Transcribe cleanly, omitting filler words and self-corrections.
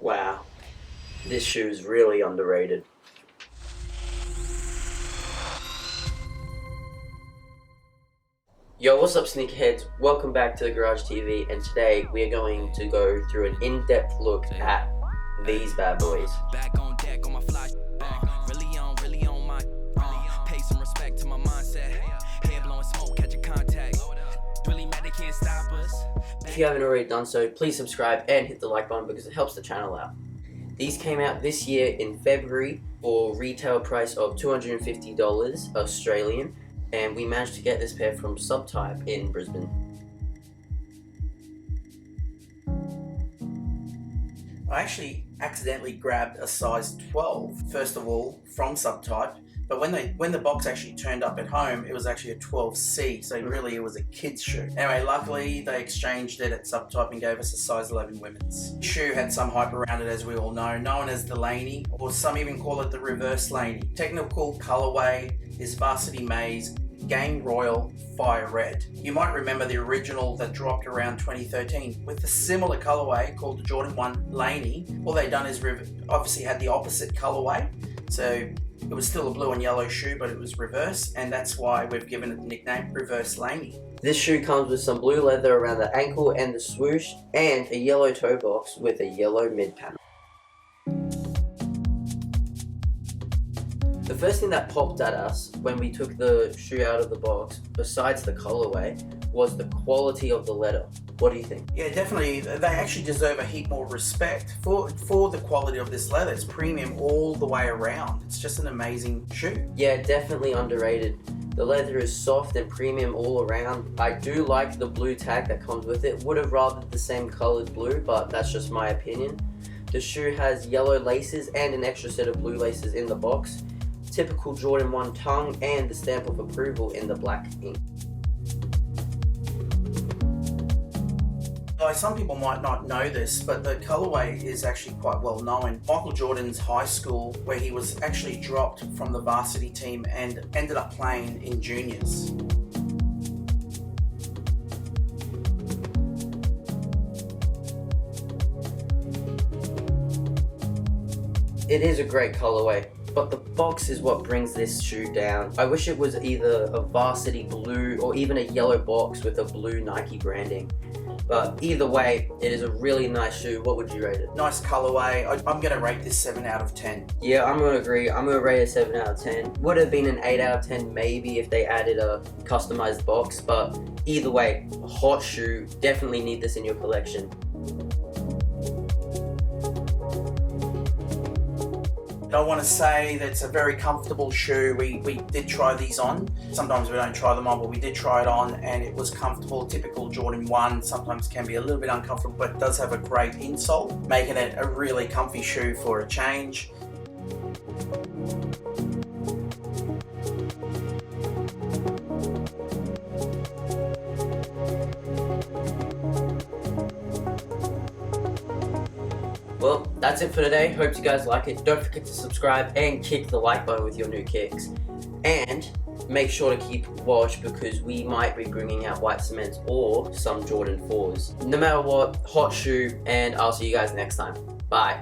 Wow, this shoe is really underrated. Yo, what's up sneakerheads? Welcome back to the Garage TV, and today we are going to go through an in-depth look at these bad boys. Back on deck on my fly, really on my pay some respect to my mindset. Head blowing smoke, catch a contact. Really mad they can't stop us. If you haven't already done so, please subscribe and hit the like button because it helps the channel out. These came out this year in February for retail price of $250 Australian, and we managed to get this pair from Subtype in Brisbane. I actually accidentally grabbed a size 12, first of all, from Subtype, but when the box actually turned up at home, it was actually a 12C, so really it was a kid's shoe. Anyway, luckily they exchanged it at Subtype and gave us a size 11 women's. The shoe had some hype around it, as we all know, known as the Laney, or some even call it the reverse Laney. Technical colorway is Varsity Maize Game Royal Fire Red. You might remember the original that dropped around 2013 with a similar colorway called the Jordan 1 Laney. All they done is obviously had the opposite colorway, so it was still a blue and yellow shoe, but it was reverse, and that's why we've given it the nickname Reverse Laney. This shoe comes with some blue leather around the ankle and the swoosh, and a yellow toe box with a yellow mid panel. The first thing that popped at us when we took the shoe out of the box, besides the colorway, was the quality of the leather. What do you think? Yeah, definitely. They actually deserve a heap more respect for the quality of this leather. It's premium all the way around. It's just an amazing shoe. Yeah, definitely underrated. The leather is soft and premium all around. I do like the blue tag that comes with it. Would have rathered the same colored blue, but that's just my opinion. The shoe has yellow laces and an extra set of blue laces in the box. Typical Jordan 1 tongue and the stamp of approval in the black ink. Some people might not know this, but the colorway is actually quite well known. Michael Jordan's high school, where he was actually dropped from the varsity team and ended up playing in juniors. It is a great colorway, but the box is what brings this shoe down. I wish it was either a varsity blue or even a yellow box with a blue Nike branding. But either way, it is a really nice shoe. What would you rate it? Nice colorway. I'm going to rate this 7 out of 10. Yeah, I'm going to agree. I'm going to rate it 7 out of 10. Would have been an 8 out of 10 maybe if they added a customized box, but either way, a hot shoe. Definitely need this in your collection. I want to say that it's a very comfortable shoe. We did try these on. Sometimes we don't try them on, but we did try it on and it was comfortable. Typical Jordan 1 sometimes can be a little bit uncomfortable, but it does have a great insole, making it a really comfy shoe for a change. Well, that's it for today. Hope you guys like it. Don't forget to subscribe and kick the like button with your new kicks. And make sure to keep watch because we might be bringing out white cements or some Jordan 4s. No matter what, hot shoe, and I'll see you guys next time. Bye.